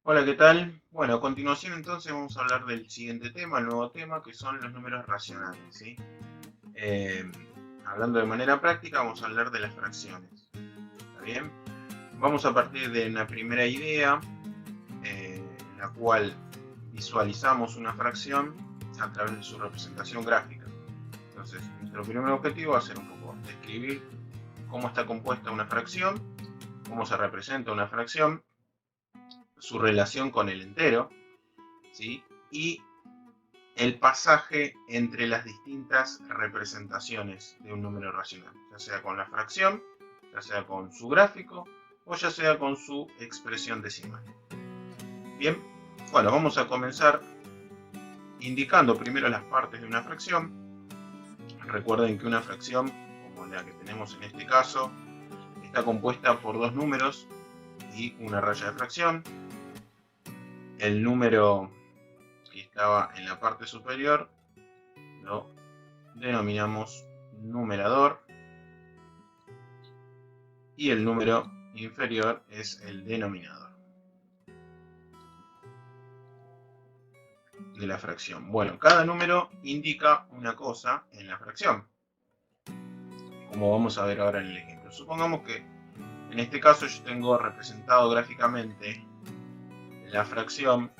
Hola, ¿qué tal? Bueno, a continuación entonces vamos a hablar del siguiente tema, el nuevo tema, que son los números racionales, ¿sí? Eh, Hablando de manera práctica, vamos a hablar de las fracciones, ¿está bien? Vamos a partir de una primera idea, en la cual visualizamos una fracción a través de su representación gráfica. Entonces, nuestro primer objetivo va a ser un poco describir cómo está compuesta una fracción, cómo se representa una fracción, su relación con el entero, ¿sí? Y el pasaje entre las distintas representaciones de un número racional, ya sea con la fracción, ya sea con su gráfico o ya sea con su expresión decimal. Bien, bueno, vamos a comenzar indicando primero las partes de una fracción. Recuerden que una fracción, como la que tenemos en este caso, está compuesta por dos números y una raya de fracción. El número que estaba en la parte superior lo denominamos numerador y el número inferior es el denominador de la fracción. Bueno, cada número indica una cosa en la fracción, como vamos a ver ahora en el ejemplo. Supongamos que en este caso yo tengo representado gráficamente la fracción,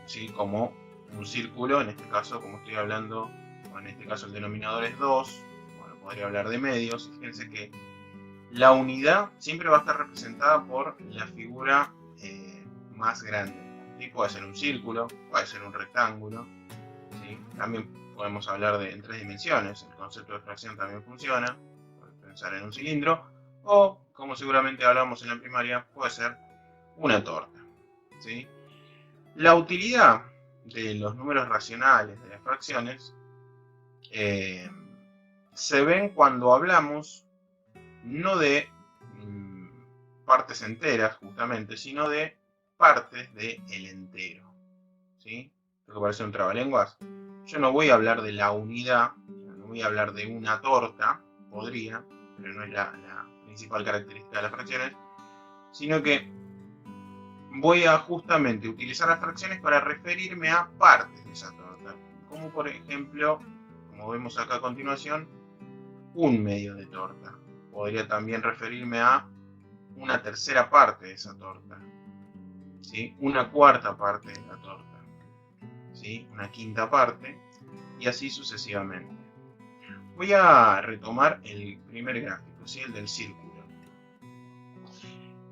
¿sí?, como un círculo. En este caso, como estoy hablando, o en este caso el denominador es 2, bueno, podría hablar de medios. Fíjense que la unidad siempre va a estar representada por la figura más grande. ¿Sí? Puede ser un círculo, puede ser un rectángulo. ¿Sí? También podemos hablar en tres dimensiones. El concepto de fracción también funciona. Puedes pensar en un cilindro. O, como seguramente hablamos en la primaria, puede ser una torta. ¿Sí? La utilidad de los números racionales, de las fracciones, eh, se ven cuando hablamos no de partes enteras, justamente, sino de partes del entero. ¿Sí? Esto que parece un trabalenguas. Yo no voy a hablar de la unidad, no voy a hablar de una torta, podría, pero no es la principal característica de las fracciones, sino que voy a justamente utilizar las fracciones para referirme a partes de esa torta, como por ejemplo, como vemos acá a continuación, un medio de torta. Podría también referirme a una tercera parte de esa torta, ¿sí? Una cuarta parte de la torta, ¿sí? Una quinta parte, y así sucesivamente. Voy a retomar el primer gráfico, ¿sí?, el del círculo.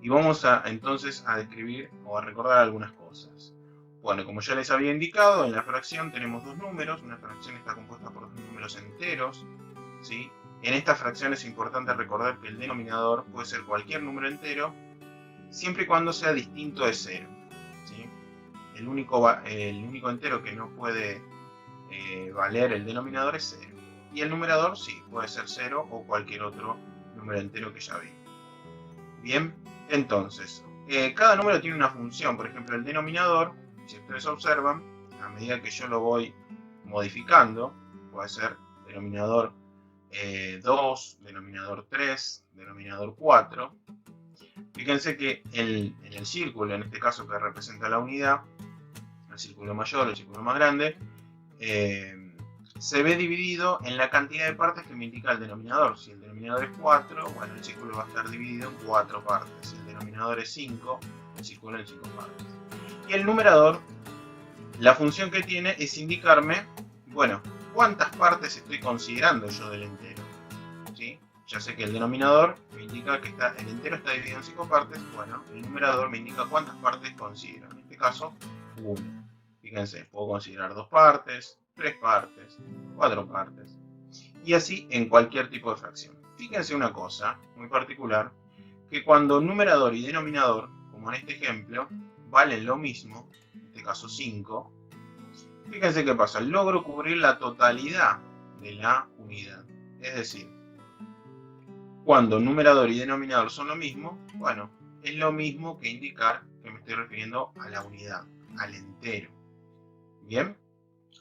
Y vamos entonces a describir o a recordar algunas cosas. Bueno, como ya les había indicado, en la fracción tenemos dos números. Una fracción está compuesta por dos números enteros, ¿sí? En esta fracción es importante recordar que el denominador puede ser cualquier número entero, siempre y cuando sea distinto de cero, ¿sí? El único entero que no puede valer el denominador es 0. Y el numerador sí, puede ser 0 o cualquier otro número entero que ya vi. Bien, entonces, cada número tiene una función. Por ejemplo, el denominador, si ustedes observan, a medida que yo lo voy modificando, puede ser denominador 2, denominador 3, denominador 4. Fíjense que en el círculo, en este caso que representa la unidad, el círculo mayor, el círculo más grande, se ve dividido en la cantidad de partes que me indica el denominador. Si el denominador es 4, bueno, el círculo va a estar dividido en 4 partes. Si el denominador es 5, el círculo en 5 partes. Y el numerador, la función que tiene es indicarme, bueno, cuántas partes estoy considerando yo del entero. ¿Sí? Ya sé que el denominador me indica que el entero está dividido en 5 partes. Bueno, el numerador me indica cuántas partes considero. En este caso, 1. Fíjense, puedo considerar 2 partes, 3 partes, 4 partes. Y así en cualquier tipo de fracción. Fíjense una cosa muy particular, que cuando numerador y denominador, como en este ejemplo, valen lo mismo, en este caso 5, fíjense qué pasa, logro cubrir la totalidad de la unidad. Es decir, cuando numerador y denominador son lo mismo, bueno, es lo mismo que indicar que me estoy refiriendo a la unidad, al entero. ¿Bien?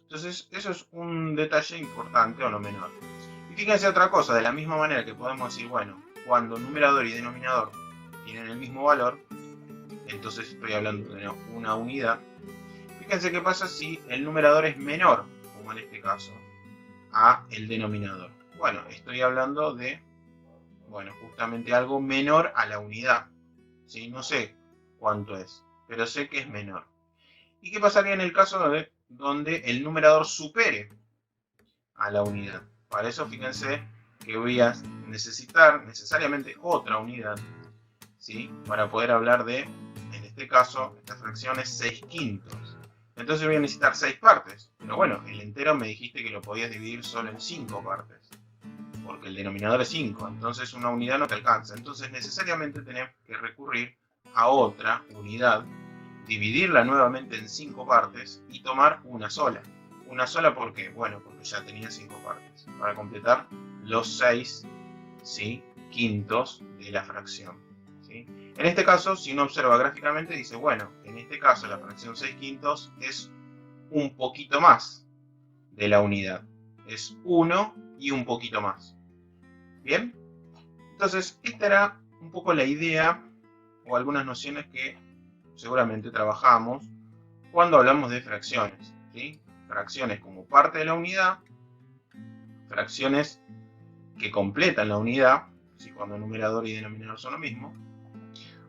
Entonces, eso es un detalle importante o no menor. Y fíjense otra cosa, de la misma manera que podemos decir, bueno, cuando numerador y denominador tienen el mismo valor, entonces estoy hablando de una unidad. Fíjense qué pasa si el numerador es menor, como en este caso, a el denominador. Bueno, estoy hablando de, bueno, justamente algo menor a la unidad. ¿Sí? No sé cuánto es, pero sé que es menor. ¿Y qué pasaría en el caso de donde el numerador supere a la unidad? Para eso fíjense que voy a necesitar necesariamente otra unidad, ¿sí? Para poder hablar de, en este caso, esta fracción es 6/5. Entonces voy a necesitar 6 partes. Pero bueno, el entero me dijiste que lo podías dividir solo en 5 partes, porque el denominador es 5, entonces una unidad no te alcanza. Entonces necesariamente tenés que recurrir a otra unidad, dividirla nuevamente en 5 partes y tomar una sola. Una sola, ¿por qué? Bueno, porque ya tenía 5 partes, para completar los 6, ¿sí?, quintos de la fracción, ¿sí? En este caso, si uno observa gráficamente, dice, bueno, en este caso la fracción 6/5 es un poquito más de la unidad. Es 1 y un poquito más. ¿Bien? Entonces, esta era un poco la idea o algunas nociones que seguramente trabajamos cuando hablamos de fracciones, ¿sí? Fracciones como parte de la unidad, fracciones que completan la unidad, ¿sí?, cuando numerador y denominador son lo mismo.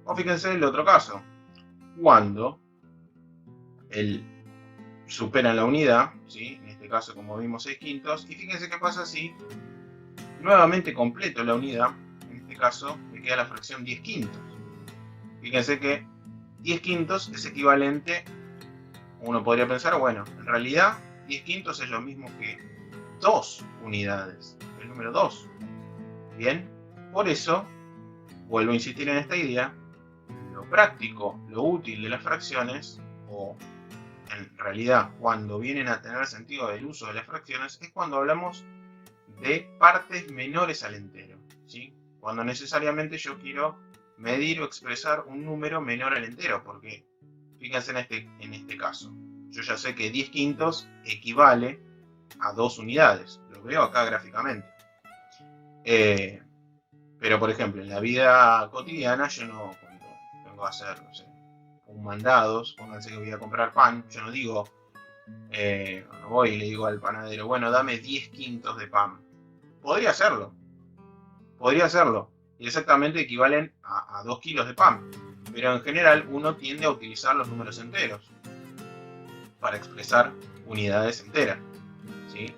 O fíjense el otro caso, cuando el superan la unidad, ¿sí?, en este caso como vimos 6/5, y fíjense qué pasa si nuevamente completo la unidad, en este caso me queda la fracción 10/5. Fíjense que 10/5 es equivalente, uno podría pensar, bueno, en realidad 10/5 es lo mismo que 2 unidades, el número 2. Bien, por eso, vuelvo a insistir en esta idea, lo práctico, lo útil de las fracciones, o en realidad cuando vienen a tener sentido del uso de las fracciones, es cuando hablamos de partes menores al entero, ¿sí? Cuando necesariamente yo quiero medir o expresar un número menor al entero, porque fíjense en este caso, yo ya sé que 10/5 equivale a 2 unidades, lo veo acá gráficamente. Pero por ejemplo, en la vida cotidiana, yo no, cuando vengo a hacer, no sé, un mandados, pónganse que voy a comprar pan, yo no digo, no voy y le digo al panadero, bueno, dame 10/5 de pan. Podría hacerlo, y exactamente equivalen a 2 kilos de pan, pero en general uno tiende a utilizar los números enteros para expresar unidades enteras, ¿sí?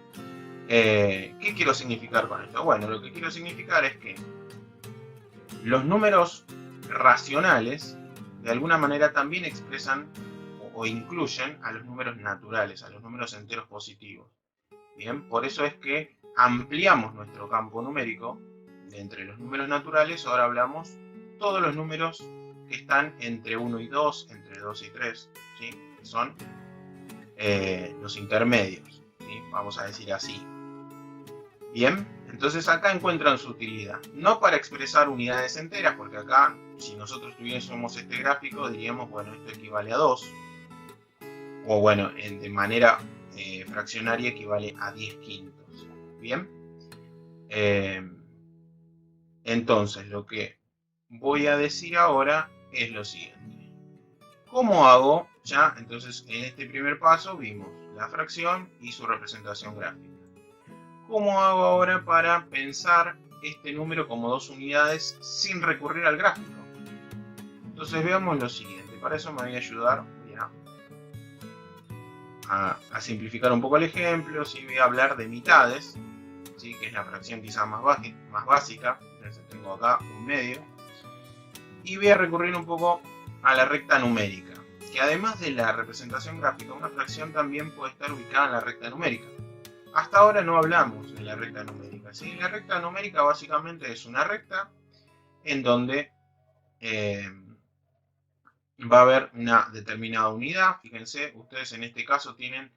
¿Qué quiero significar con esto? Bueno, lo que quiero significar es que los números racionales de alguna manera también expresan o incluyen a los números naturales, a los números enteros positivos. Bien, por eso es que ampliamos nuestro campo numérico. Entre los números naturales ahora hablamos todos los números que están entre 1 y 2, entre 2 y 3, ¿sí?, que son los intermedios, ¿sí?, vamos a decir así. Bien, entonces acá encuentran su utilidad. No para expresar unidades enteras, porque acá, si nosotros tuviésemos este gráfico, diríamos, bueno, esto equivale a 2. O bueno, de manera fraccionaria equivale a 10/5. Bien. Entonces, lo que voy a decir ahora es lo siguiente. ¿Cómo hago? Ya, entonces, en este primer paso vimos la fracción y su representación gráfica. ¿Cómo hago ahora para pensar este número como 2 unidades sin recurrir al gráfico? Entonces veamos lo siguiente. Para eso me voy a ayudar, voy a simplificar un poco el ejemplo. ¿Sí? Voy a hablar de mitades, ¿sí?, que es la fracción quizás más básica. Entonces tengo acá un medio. Y voy a recurrir un poco a la recta numérica, que además de la representación gráfica, una fracción también puede estar ubicada en la recta numérica. Hasta ahora no hablamos de la recta numérica, ¿sí? La recta numérica básicamente es una recta en donde va a haber una determinada unidad. Fíjense, ustedes en este caso tienen,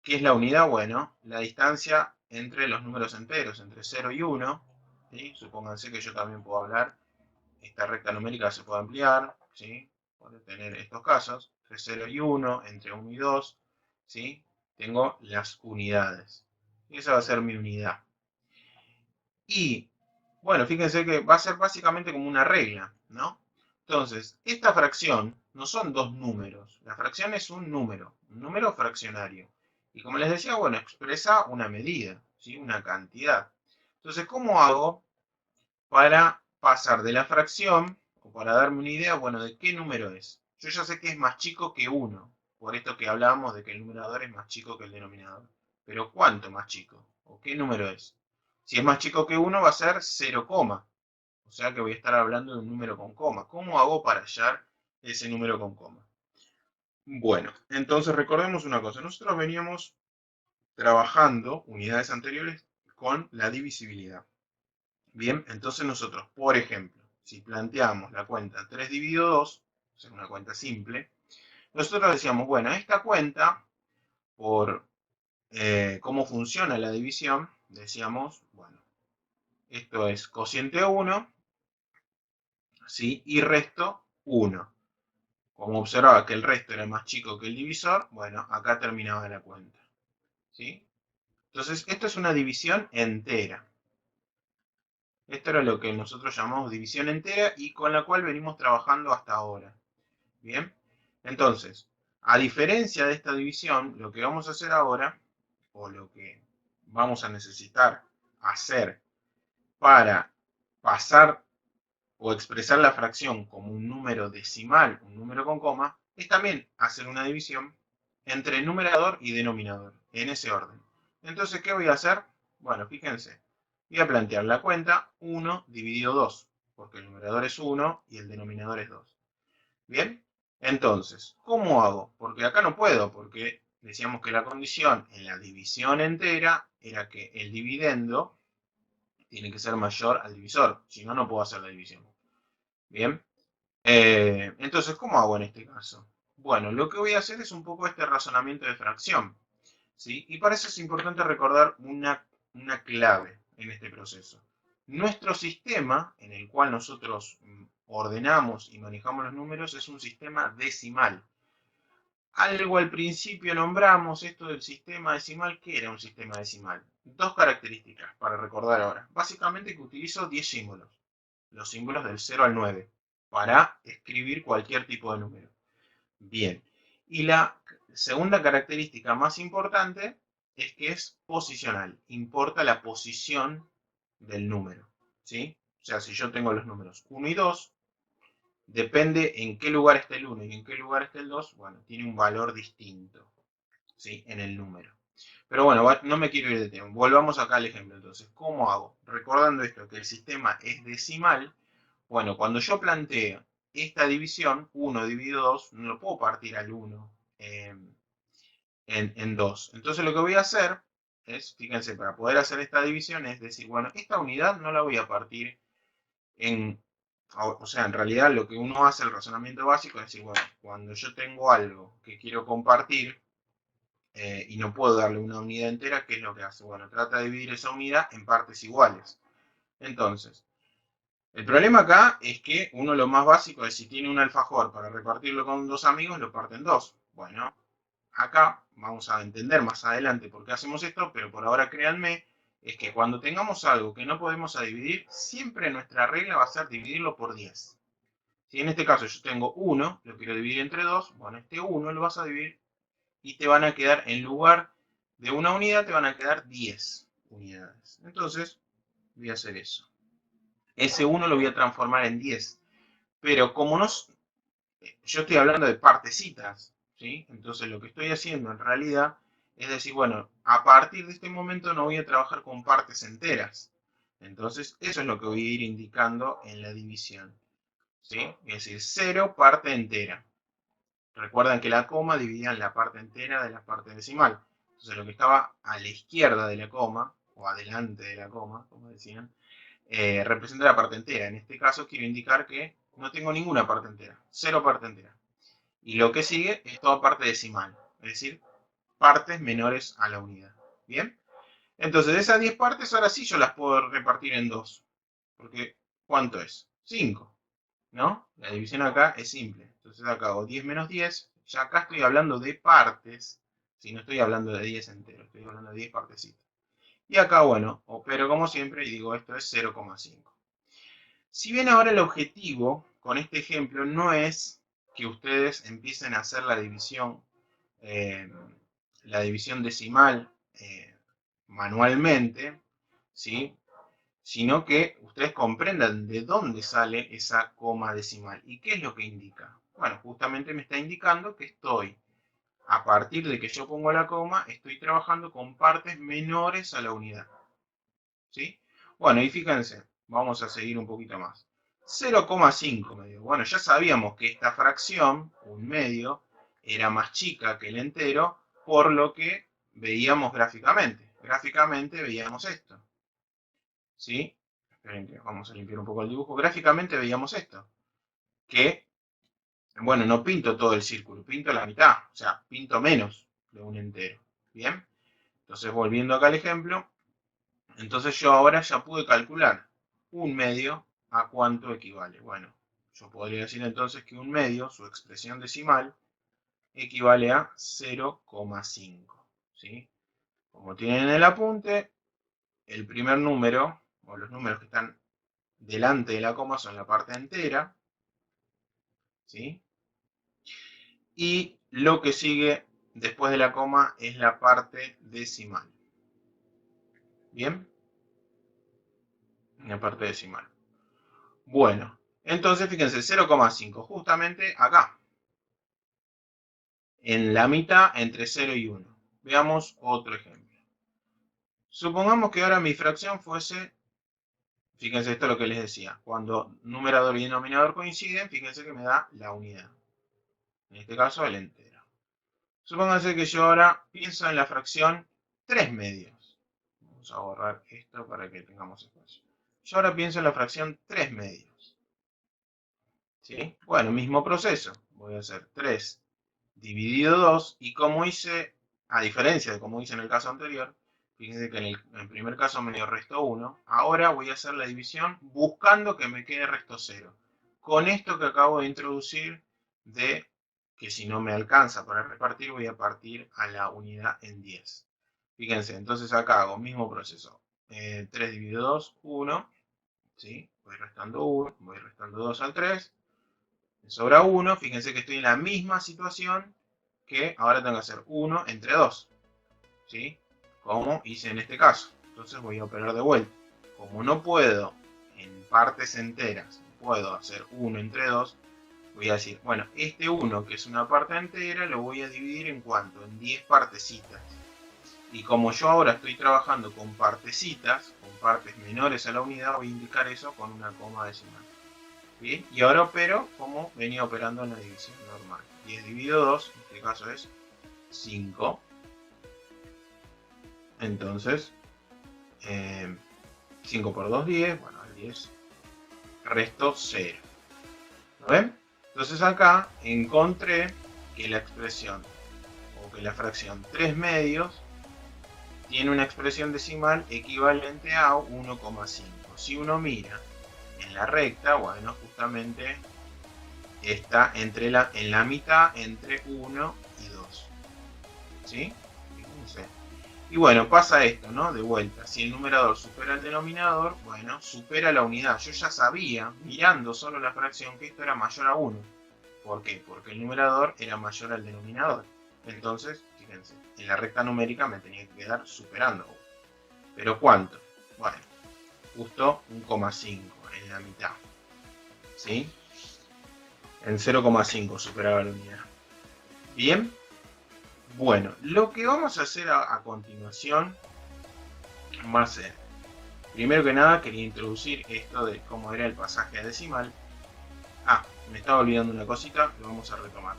¿qué es la unidad? Bueno, la distancia entre los números enteros, entre 0 y 1. ¿Sí? Supónganse que yo también puedo hablar, esta recta numérica se puede ampliar, ¿sí?, puede tener estos casos, entre 0 y 1, entre 1 y 2, ¿sí? Tengo las unidades. Y esa va a ser mi unidad. Y, bueno, fíjense que va a ser básicamente como una regla, ¿no? Entonces, esta fracción no son dos números. La fracción es un número fraccionario. Y como les decía, bueno, expresa una medida, ¿sí? Una cantidad. Entonces, ¿cómo hago para pasar de la fracción, o para darme una idea, bueno, de qué número es? Yo ya sé que es más chico que 1, por esto que hablábamos de que el numerador es más chico que el denominador. Pero ¿cuánto más chico? ¿O qué número es? Si es más chico que 1 va a ser 0, o sea que voy a estar hablando de un número con coma. ¿Cómo hago para hallar ese número con coma? Bueno, entonces recordemos una cosa. Nosotros veníamos trabajando unidades anteriores con la divisibilidad. Bien, entonces nosotros, por ejemplo, si planteamos la cuenta 3 dividido 2, o sea, una cuenta simple, nosotros decíamos, bueno, esta cuenta, por cómo funciona la división, decíamos, bueno, esto es cociente 1, ¿sí? Y resto 1. Como observaba que el resto era más chico que el divisor, bueno, acá terminaba la cuenta, ¿sí? Entonces, esto es una división entera. Esto era lo que nosotros llamamos división entera y con la cual venimos trabajando hasta ahora. Bien, entonces, a diferencia de esta división, lo que vamos a hacer ahora, o lo que vamos a necesitar hacer para pasar o expresar la fracción como un número decimal, un número con coma, es también hacer una división entre numerador y denominador, en ese orden. Entonces, ¿qué voy a hacer? Bueno, fíjense, voy a plantear la cuenta 1 dividido 2, porque el numerador es 1 y el denominador es 2. ¿Bien? Entonces, ¿cómo hago? Porque acá no puedo, porque decíamos que la condición en la división entera era que el dividendo tiene que ser mayor al divisor, si no, no puedo hacer la división. Bien, entonces, ¿cómo hago en este caso? Bueno, lo que voy a hacer es un poco este razonamiento de fracción, ¿sí? Y para eso es importante recordar una clave en este proceso. Nuestro sistema, en el cual nosotros ordenamos y manejamos los números, es un sistema decimal. Algo al principio nombramos esto del sistema decimal. ¿Qué era un sistema decimal? Dos características para recordar ahora. Básicamente que utilizo 10 símbolos, los símbolos del 0 al 9, para escribir cualquier tipo de número. Bien. Y la segunda característica más importante es que es posicional. Importa la posición del número, ¿sí? O sea, si yo tengo los números 1 y 2, depende en qué lugar esté el 1 y en qué lugar esté el 2, bueno, tiene un valor distinto, ¿sí? En el número. Pero bueno, no me quiero ir de tema. Volvamos acá al ejemplo entonces. ¿Cómo hago? Recordando esto, que el sistema es decimal. Bueno, cuando yo planteo esta división, 1 dividido 2, no lo puedo partir al 1 en 2. Entonces lo que voy a hacer es, fíjense, para poder hacer esta división es decir, bueno, esta unidad no la voy a partir en, o sea, en realidad lo que uno hace, el razonamiento básico, es decir, bueno, cuando yo tengo algo que quiero compartir y no puedo darle una unidad entera, ¿qué es lo que hace? Bueno, trata de dividir esa unidad en partes iguales. Entonces, el problema acá es que uno lo más básico es si tiene un alfajor para repartirlo con dos amigos, lo parte en dos. Bueno, acá vamos a entender más adelante por qué hacemos esto, pero por ahora créanme, es que cuando tengamos algo que no podemos dividir, siempre nuestra regla va a ser dividirlo por 10. Si en este caso yo tengo 1, lo quiero dividir entre 2, bueno, este 1 lo vas a dividir y te van a quedar, en lugar de una unidad, te van a quedar 10 unidades. Entonces, voy a hacer eso. Ese 1 lo voy a transformar en 10. Pero como no, yo estoy hablando de partecitas, ¿sí? Entonces lo que estoy haciendo en realidad es decir, bueno, a partir de este momento no voy a trabajar con partes enteras. Entonces eso es lo que voy a ir indicando en la división, ¿sí? Es decir, 0 parte entera. Recuerdan que la coma dividía en la parte entera de la parte decimal. Entonces lo que estaba a la izquierda de la coma, o adelante de la coma, como decían, representa la parte entera. En este caso quiero indicar que no tengo ninguna parte entera, 0 parte entera. Y lo que sigue es toda parte decimal, es decir, partes menores a la unidad. ¿Bien? Entonces, de esas 10 partes, ahora sí yo las puedo repartir en 2. Porque, ¿cuánto es? 5. ¿No? La división acá es simple. Entonces acá hago 10 menos 10. Ya acá estoy hablando de partes. Si no estoy hablando de 10 enteros, estoy hablando de 10 partecitas. Y acá, bueno, opero como siempre y digo esto es 0,5. Si bien ahora el objetivo con este ejemplo no es que ustedes empiecen a hacer la división decimal manualmente, ¿sí? Sino que ustedes comprendan de dónde sale esa coma decimal y qué es lo que indica. Bueno, justamente me está indicando que estoy, a partir de que yo pongo la coma, estoy trabajando con partes menores a la unidad, ¿sí? Bueno, y fíjense, vamos a seguir un poquito más. 0,5 medio. Bueno, ya sabíamos que esta fracción, un medio, era más chica que el entero, por lo que veíamos gráficamente. Gráficamente veíamos esto, ¿sí? Esperen que vamos a limpiar un poco el dibujo. Gráficamente veíamos esto, que, bueno, no pinto todo el círculo, pinto la mitad, o sea, pinto menos de un entero, ¿bien? Entonces, volviendo acá al ejemplo, entonces yo ahora ya pude calcular un medio a cuánto equivale. Bueno, yo podría decir entonces que un medio, su expresión decimal, equivale a 0,5, ¿sí? Como tienen en el apunte, el primer número, o los números que están delante de la coma son la parte entera, ¿sí? Y lo que sigue después de la coma es la parte decimal. ¿Bien? La parte decimal. Bueno, entonces fíjense, 0,5, justamente acá. En la mitad entre 0 y 1. Veamos otro ejemplo. Supongamos que ahora mi fracción fuese, fíjense esto es lo que les decía, cuando numerador y denominador coinciden, fíjense que me da la unidad. En este caso el entero. Supónganse que yo ahora pienso en la fracción 3 medios. Vamos a borrar esto para que tengamos espacio. Yo ahora pienso en la fracción 3 medios. ¿Sí? Bueno, mismo proceso. Voy a hacer 3 dividido 2 y como hice, a diferencia de como hice en el caso anterior, fíjense que en el primer caso me dio resto 1, ahora voy a hacer la división buscando que me quede resto 0. Con esto que acabo de introducir de que si no me alcanza para repartir, voy a partir a la unidad en 10. Fíjense, entonces acá hago mismo proceso. 3 dividido 2, 1. ¿Sí? Voy restando 1, voy restando 2 al 3. Me sobra 1. Fíjense que estoy en la misma situación que ahora tengo que hacer 1 entre 2. ¿Sí? Como hice en este caso. Entonces voy a operar de vuelta. Como no puedo en partes enteras, puedo hacer 1 entre 2, voy a decir, bueno, este 1 que es una parte entera lo voy a dividir en cuánto, en 10 partecitas. Y como yo ahora estoy trabajando con partecitas, con partes menores a la unidad, voy a indicar eso con una coma decimal. Bien, y ahora opero como venía operando en la división normal. 10 dividido 2, en este caso es 5. Entonces, 5 por 2, 10. Bueno, el 10 resto 0. ¿Lo ven? Entonces acá encontré que la expresión, o que la fracción 3 medios, tiene una expresión decimal equivalente a 1,5. Si uno mira en la recta, bueno, justamente está en la mitad entre 1 y 2. ¿Sí? Fíjense. Y bueno, pasa esto, ¿no? De vuelta, si el numerador supera el denominador, bueno, supera la unidad. Yo ya sabía, mirando solo la fracción, que esto era mayor a 1. ¿Por qué? Porque el numerador era mayor al denominador. Entonces, fíjense, en la recta numérica me tenía que quedar superando 1. ¿Pero cuánto? Bueno, justo 1,5 en la mitad. ¿Sí? En 0,5 superaba la unidad. Bien. Bueno, lo que vamos a hacer a continuación va a ser, primero que nada quería introducir esto de cómo era el pasaje a decimal. Me estaba olvidando una cosita, lo vamos a retomar.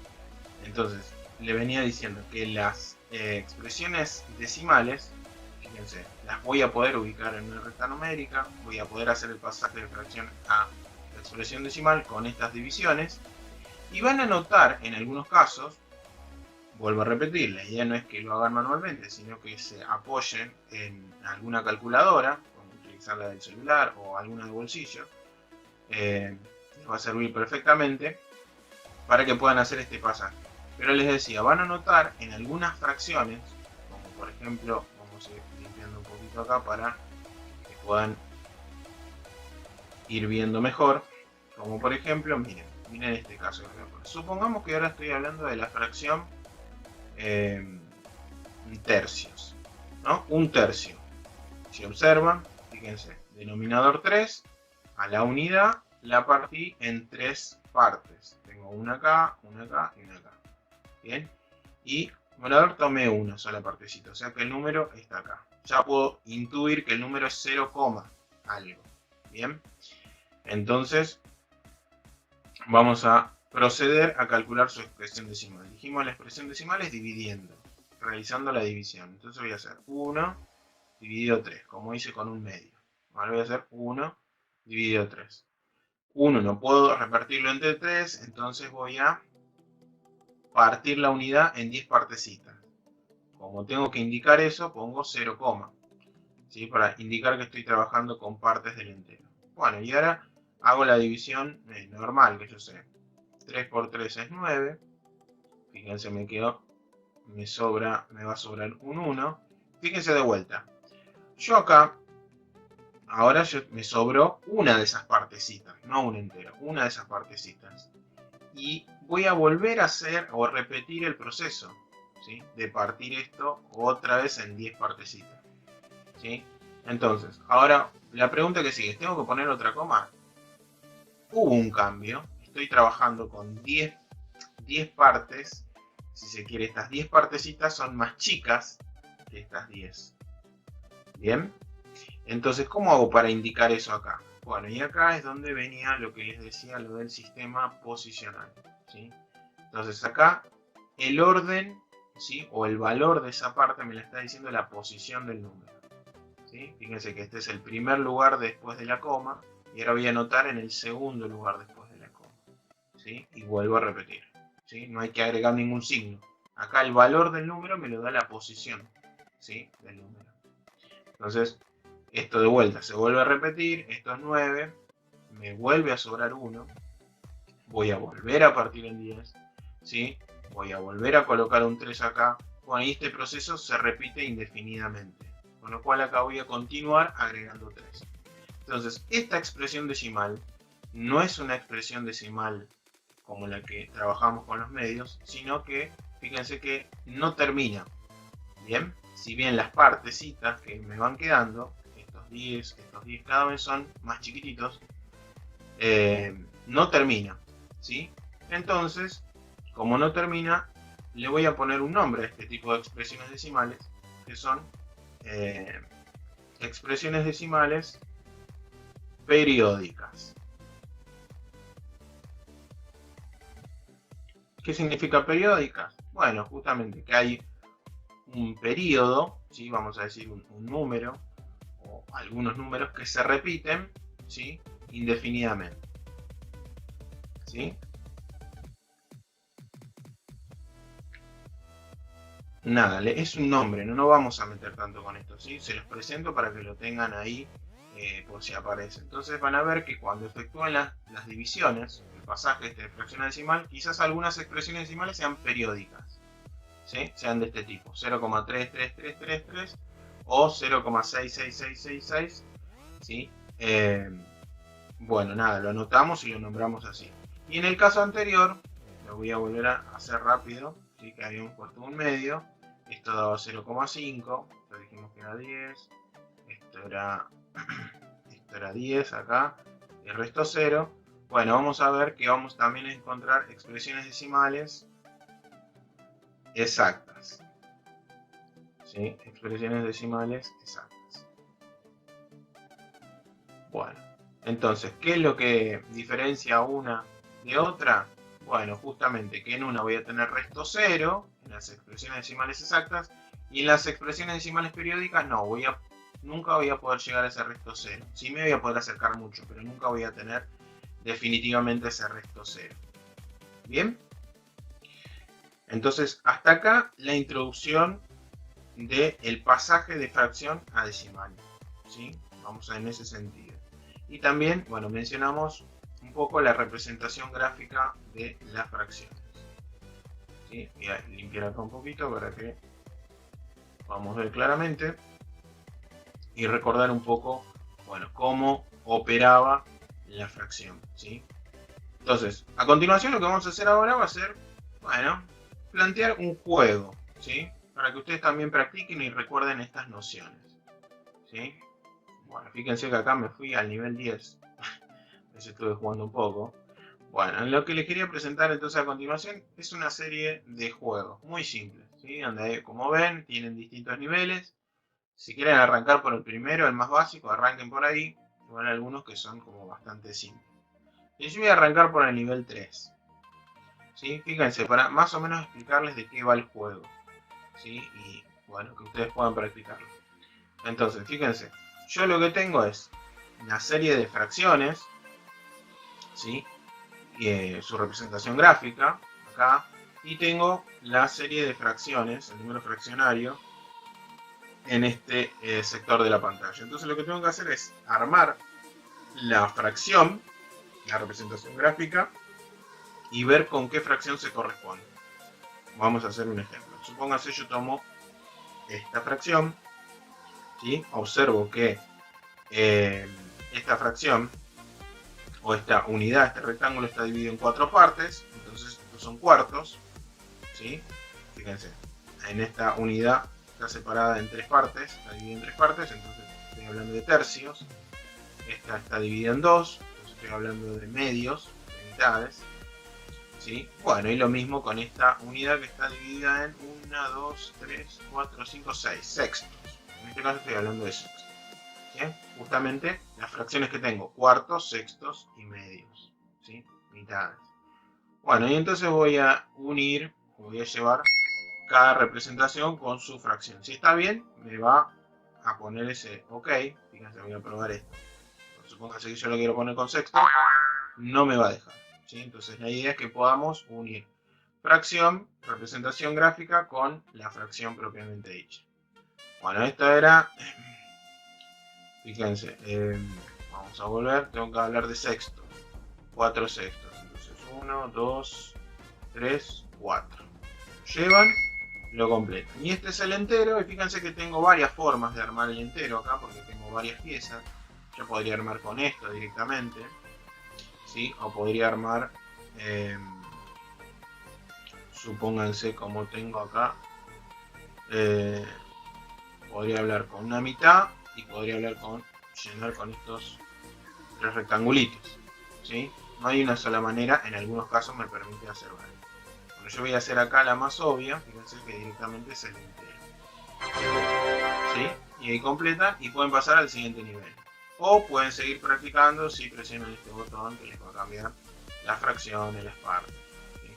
Entonces, le venía diciendo que las expresiones decimales, fíjense, las voy a poder ubicar en una recta numérica, voy a poder hacer el pasaje de fracción a expresión decimal con estas divisiones, y van a notar en algunos casos, vuelvo a repetir, la idea no es que lo hagan manualmente, sino que se apoyen en alguna calculadora, como utilizar la del celular o alguna de bolsillo. Les va a servir perfectamente para que puedan hacer este pasaje. Pero les decía, van a notar en algunas fracciones, como por ejemplo, vamos a ir limpiando un poquito acá para que puedan ir viendo mejor. Como por ejemplo, miren este caso. Supongamos que ahora estoy hablando de la fracción tercios, ¿no? Un tercio. Si observan, fíjense, denominador 3, a la unidad la partí en 3 partes. Tengo una acá y una acá. Bien. Y numerador tomé una sola partecita, o sea que el número está acá. Ya puedo intuir que el número es 0, algo. Bien. Entonces, vamos a proceder a calcular su expresión decimal. Dijimos la expresión decimal es dividiendo, realizando la división. Entonces voy a hacer 1 dividido 3, como hice con un medio. Ahora voy a hacer 1 dividido 3. 1 no puedo repartirlo entre 3, entonces voy a partir la unidad en 10 partecitas. Como tengo que indicar eso, pongo 0, ¿sí? Para indicar que estoy trabajando con partes del entero. Bueno, y ahora hago la división normal, que yo sé. 3 por 3 es 9. Fíjense, me va a sobrar un 1. Fíjense de vuelta. Yo acá, ahora me sobró una de esas partecitas, no un entero, una de esas partecitas. Y voy a volver a hacer o repetir el proceso, ¿sí? De partir esto otra vez en 10 partecitas, ¿sí? Entonces, ahora la pregunta que sigue, ¿tengo que poner otra coma? Hubo un cambio, estoy trabajando con 10 partes, si se quiere, estas 10 partecitas son más chicas que estas 10. ¿Bien? Entonces, ¿cómo hago para indicar eso acá? Bueno, y acá es donde venía lo que les decía, lo del sistema posicional, ¿sí? Entonces acá el orden, ¿sí? O el valor de esa parte me la está diciendo la posición del número, ¿sí? Fíjense que este es el primer lugar después de la coma y ahora voy a anotar en el segundo lugar después de la coma, ¿sí? Y vuelvo a repetir, ¿sí? No hay que agregar ningún signo. Acá el valor del número me lo da la posición, ¿sí? Del número. Entonces, esto de vuelta se vuelve a repetir, esto es 9, me vuelve a sobrar 1, voy a volver a partir en 10, ¿sí? Voy a volver a colocar un 3 acá, bueno, y este proceso se repite indefinidamente, con lo cual acá voy a continuar agregando 3. Entonces, esta expresión decimal no es una expresión decimal como la que trabajamos con los medios, sino que, fíjense que no termina, ¿bien? Si bien las partecitas que me van quedando, estos 10 cada vez son más chiquititos, no termina, ¿sí? Entonces, como no termina, le voy a poner un nombre a este tipo de expresiones decimales, que son expresiones decimales periódicas. ¿Qué significa periódicas? Bueno, justamente que hay un periodo, ¿sí? Vamos a decir un número, o algunos números que se repiten, ¿sí? Indefinidamente, ¿sí? Nada, es un nombre, no nos vamos a meter tanto con esto, ¿sí? Se los presento para que lo tengan ahí por si aparece. Entonces van a ver que cuando efectúen las divisiones, el pasaje de fracción decimal, quizás algunas expresiones decimales sean periódicas, ¿sí? Sean de este tipo, 0,33333 o 0,66666, ¿sí? Bueno, nada, lo anotamos y lo nombramos así. Y en el caso anterior, lo voy a volver a hacer rápido, ¿sí? Que habíamos puesto un medio, esto daba 0,5, esto dijimos que era 10, esto era 10 acá, el resto 0. Bueno, vamos a ver que vamos también a encontrar expresiones decimales exactas, ¿sí? Expresiones decimales exactas. Bueno, entonces, ¿qué es lo que diferencia una de otra? Bueno, justamente que en una voy a tener resto 0, en las expresiones decimales exactas, y en las expresiones decimales periódicas no, nunca voy a poder llegar a ese resto 0. Sí me voy a poder acercar mucho, pero nunca voy a tener definitivamente ese resto 0. ¿Bien? Entonces, hasta acá la introducción del pasaje de fracción a decimal, ¿sí? Vamos en ese sentido. Y también, bueno, mencionamos un poco la representación gráfica de las fracciones, ¿sí? Voy a limpiar acá un poquito para que podamos ver claramente y recordar un poco, bueno, cómo operaba la fracción, ¿sí? Entonces, a continuación lo que vamos a hacer ahora va a ser, bueno, plantear un juego, ¿sí? Para que ustedes también practiquen y recuerden estas nociones, ¿sí? Bueno, fíjense que acá me fui al nivel 10. Estuve jugando un poco. Bueno, lo que les quería presentar entonces a continuación es una serie de juegos muy simples, ¿sí? Donde, como ven, tienen distintos niveles. Si quieren arrancar por el primero, el más básico, arranquen por ahí. Igual algunos que son como bastante simples. Y yo voy a arrancar por el nivel 3. ¿Sí? Fíjense, para más o menos explicarles de qué va el juego. ¿Sí? Y bueno, que ustedes puedan practicarlo. Entonces, fíjense, yo lo que tengo es una serie de fracciones, ¿sí? Y, su representación gráfica, acá, y tengo la serie de fracciones, el número fraccionario, en este sector de la pantalla. Entonces lo que tengo que hacer es armar la fracción, la representación gráfica, y ver con qué fracción se corresponde. Vamos a hacer un ejemplo. Supóngase yo tomo esta fracción, ¿sí? Observo que esta fracción o esta unidad, este rectángulo está dividido en 4 partes, entonces estos son cuartos, ¿sí? Fíjense, en esta unidad está separada en 3 partes, está dividida en 3 partes, entonces estoy hablando de tercios. Esta está dividida en 2, entonces estoy hablando de medios, de mitades, ¿sí? Bueno, y lo mismo con esta unidad que está dividida en 1, 2, 3, 4, 5, 6 sextos. En este caso estoy hablando de sextos. ¿Sí? Justamente las fracciones que tengo, cuartos, sextos y medios, ¿sí? Mitades. Bueno, y entonces voy a unir, voy a llevar cada representación con su fracción. Si está bien, me va a poner ese OK. Fíjense, voy a probar esto. Supóngase que yo lo quiero poner con sexto, no me va a dejar, ¿sí? Entonces la idea es que podamos unir fracción, representación gráfica con la fracción propiamente dicha. Bueno, esto era, fíjense, vamos a volver, tengo que hablar de sexto, 4 sextos, entonces 1, 2, 3, 4. Llevan, lo completan. Y este es el entero, y fíjense que tengo varias formas de armar el entero acá, porque tengo varias piezas. Yo podría armar con esto directamente, ¿sí? O podría armar, supónganse como tengo acá, podría hablar con una mitad y podría hablar con llenar con estos 3 rectangulitos, ¿sí? No hay una sola manera, en algunos casos me permite hacer varias. Bueno, yo voy a hacer acá la más obvia, fíjense que directamente es el entero, ¿sí? Y ahí completan y pueden pasar al siguiente nivel. O pueden seguir practicando si presionan este botón que les va a cambiar las fracciones, las partes.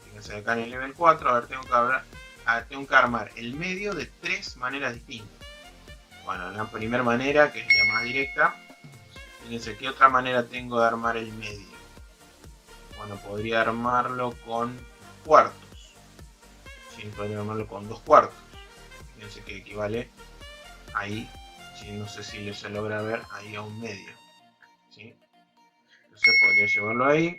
Fíjense acá en el nivel 4, a ver, tengo que armar el medio de 3 maneras distintas. Bueno, la primera manera, que es la más directa, fíjense qué otra manera tengo de armar el medio. Bueno, podría armarlo con cuartos. Sí, podría armarlo con 2 cuartos. Fíjense que equivale ahí, ¿sí? No sé si se logra ver, ahí a un medio, ¿sí? Entonces podría llevarlo ahí.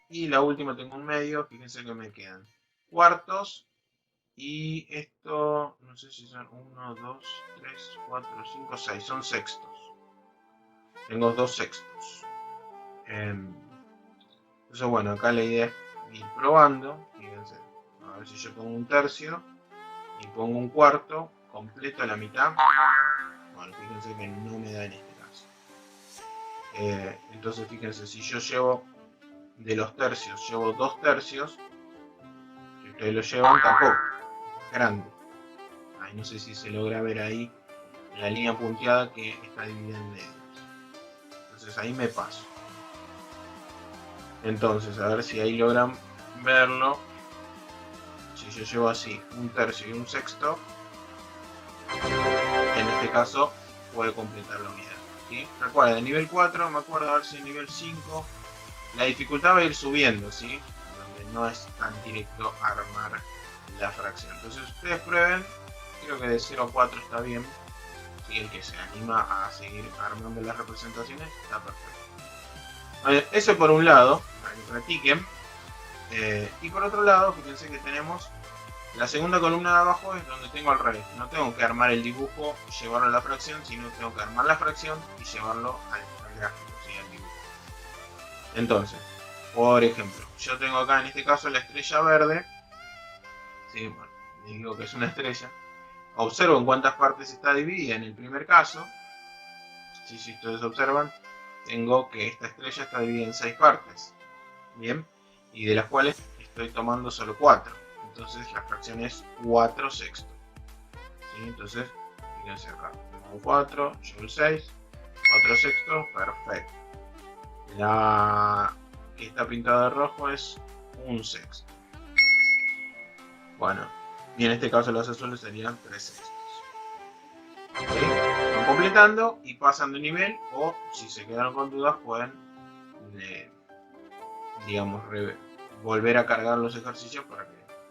Y la última tengo un medio, fíjense que me quedan cuartos. Y esto, no sé si son 1, 2, 3, 4, 5, 6, son sextos. Tengo 2 sextos. Entonces bueno, acá la idea es ir probando. Fíjense, a ver si yo pongo un tercio y pongo un cuarto, completo la mitad. Bueno, fíjense que no me da en este caso. Entonces fíjense, si yo llevo de los tercios, llevo 2 tercios, si ustedes lo llevan tampoco, es grande. Ay, no sé si se logra ver ahí la línea punteada que está dividida en medios. Entonces ahí me paso. Entonces, a ver si ahí logran verlo. Si yo llevo así un tercio y un sexto, en este caso puede completar la unidad, ¿sí? Recuerda, de nivel 4, me acuerdo a ver si en nivel 5 la dificultad va a ir subiendo, ¿sí? Donde no es tan directo armar la fracción. Entonces ustedes prueben, creo que de 0 a 4 está bien. Si el que se anima a seguir armando las representaciones, está perfecto. Eso por un lado, para que practiquen. Y por otro lado, fíjense que tenemos la segunda columna de abajo, es donde tengo al revés. No tengo que armar el dibujo y llevarlo a la fracción, sino tengo que armar la fracción y llevarlo al gráfico, ¿sí? Al dibujo. Entonces, Por ejemplo, yo tengo acá en este caso la estrella verde. ¿Sí? Bueno, les digo que es una estrella. Observo en cuántas partes está dividida en el primer caso. ¿Sí? Si ustedes observan, tengo que esta estrella está dividida en 6 partes. Bien, y de las cuales estoy tomando solo 4. Entonces la fracción es 4 sextos. ¿Sí? Entonces, fíjense acá, tengo 4, llevo el 6, 4 sextos, perfecto. La que está pintada de rojo es 1 sexto. Bueno, y en este caso los azules serían 3 sextos. ¿Okay? Van completando y pasan de nivel, o si se quedaron con dudas pueden, digamos, volver a cargar los ejercicios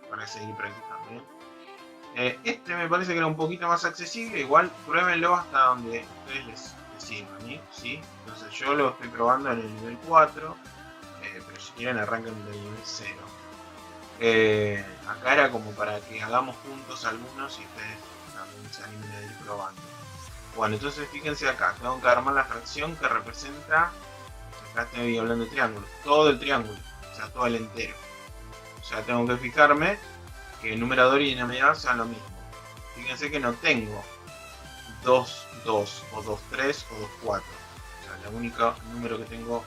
para seguir practicando. ¿Bien? Este me parece que era un poquito más accesible, igual pruébenlo hasta donde ustedes les sirvan, ¿sí? Entonces yo lo estoy probando en el nivel 4, pero si quieren arranquen del nivel 0. Acá era como para que hagamos juntos algunos y ustedes también se animen a ir probando. Bueno, entonces fíjense acá, tengo que armar la fracción que representa, acá estoy hablando de triángulo, todo el triángulo, o sea, todo el entero. O sea, tengo que fijarme que el numerador y denominador sean lo mismo. Fíjense que no tengo 2, 2, o 2, 3, o 2, 4. O sea, el único número que tengo,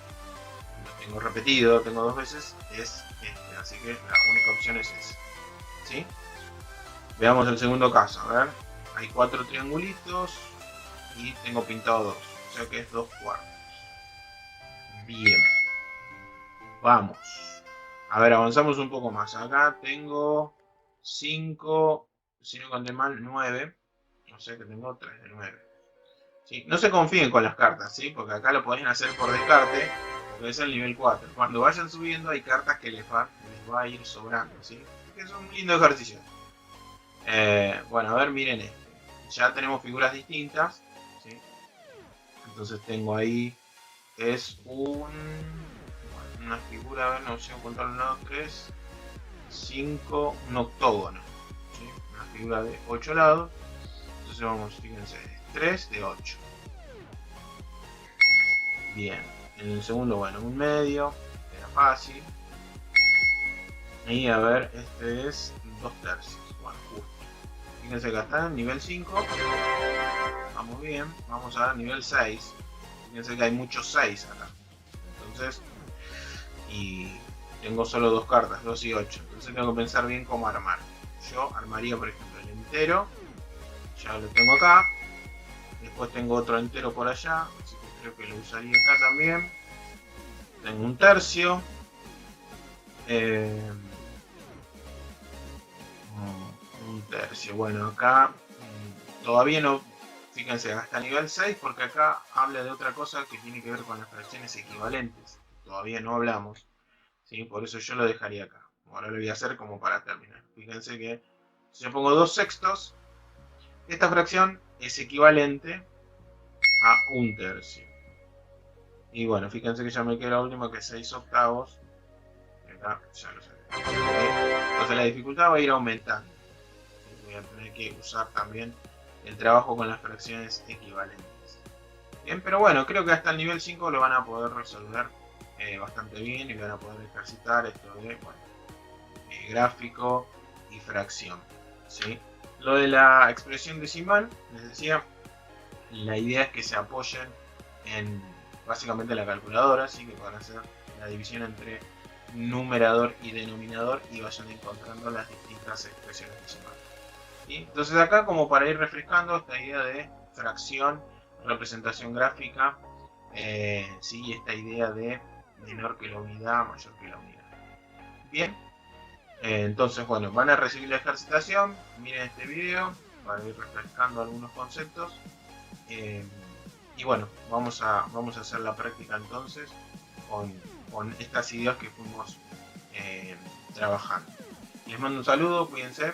lo tengo repetido, tengo 2 veces, es este. Así que la única opción es esa. ¿Sí? Veamos el segundo caso. A ver, hay 4 triangulitos y tengo pintado 2. O sea que es 2 cuartos. Bien. Vamos. A ver, avanzamos un poco más. Acá tengo 5, si no conté mal, 9. O sea que tengo 3 de 9. ¿Sí? No se confíen con las cartas, ¿sí? Porque acá lo pueden hacer por descarte, porque es el nivel 4. Cuando vayan subiendo hay cartas que les va a ir sobrando, ¿sí? Que es un lindo ejercicio. Bueno, a ver, miren este. Ya tenemos figuras distintas, ¿sí? Entonces tengo ahí, es una figura, a ver, no sé contar 1, 2, 3, 5, un octógono, ¿sí? Una figura de 8 lados. Entonces vamos, fíjense, 3 de 8. Bien, en el segundo, bueno, un medio, era fácil. Y a ver, este es 2 tercios, bueno, justo. Fíjense que está en nivel 5. Vamos bien, vamos a nivel 6. Fíjense que hay muchos 6 acá. Entonces, y tengo solo 2 cartas, 2 y 8. Entonces tengo que pensar bien cómo armar. Yo armaría, por ejemplo, el entero. Ya lo tengo acá. Después tengo otro entero por allá. Así que creo que lo usaría acá también. Tengo un tercio. Un tercio. Bueno, acá todavía no. Fíjense, hasta nivel 6, porque acá habla de otra cosa que tiene que ver con las fracciones equivalentes. Todavía no hablamos. ¿Sí? Por eso yo lo dejaría acá. Ahora lo voy a hacer como para terminar. Fíjense que si yo pongo 2 sextos, esta fracción es equivalente a un tercio. Y bueno, fíjense que ya me queda la última, que es 6 octavos. Acá ya lo sé. Entonces la dificultad va a ir aumentando. Voy a tener que usar también el trabajo con las fracciones equivalentes. Bien, pero bueno, creo que hasta el nivel 5 lo van a poder resolver bastante bien y van a poder ejercitar esto de, bueno, gráfico y fracción. ¿Sí? Lo de la expresión decimal, les decía, la idea es que se apoyen en básicamente la calculadora, ¿sí? Que puedan hacer la división entre numerador y denominador y vayan encontrando las distintas expresiones decimales. ¿Sí? Entonces acá, como para ir refrescando esta idea de fracción, representación gráfica, ¿sí? Esta idea de menor que la unidad, mayor que la unidad. Bien, entonces bueno, van a recibir la ejercitación, miren este video para ir refrescando algunos conceptos. Y bueno, vamos a hacer la práctica entonces con estas ideas que fuimos trabajando. Les mando un saludo, cuídense.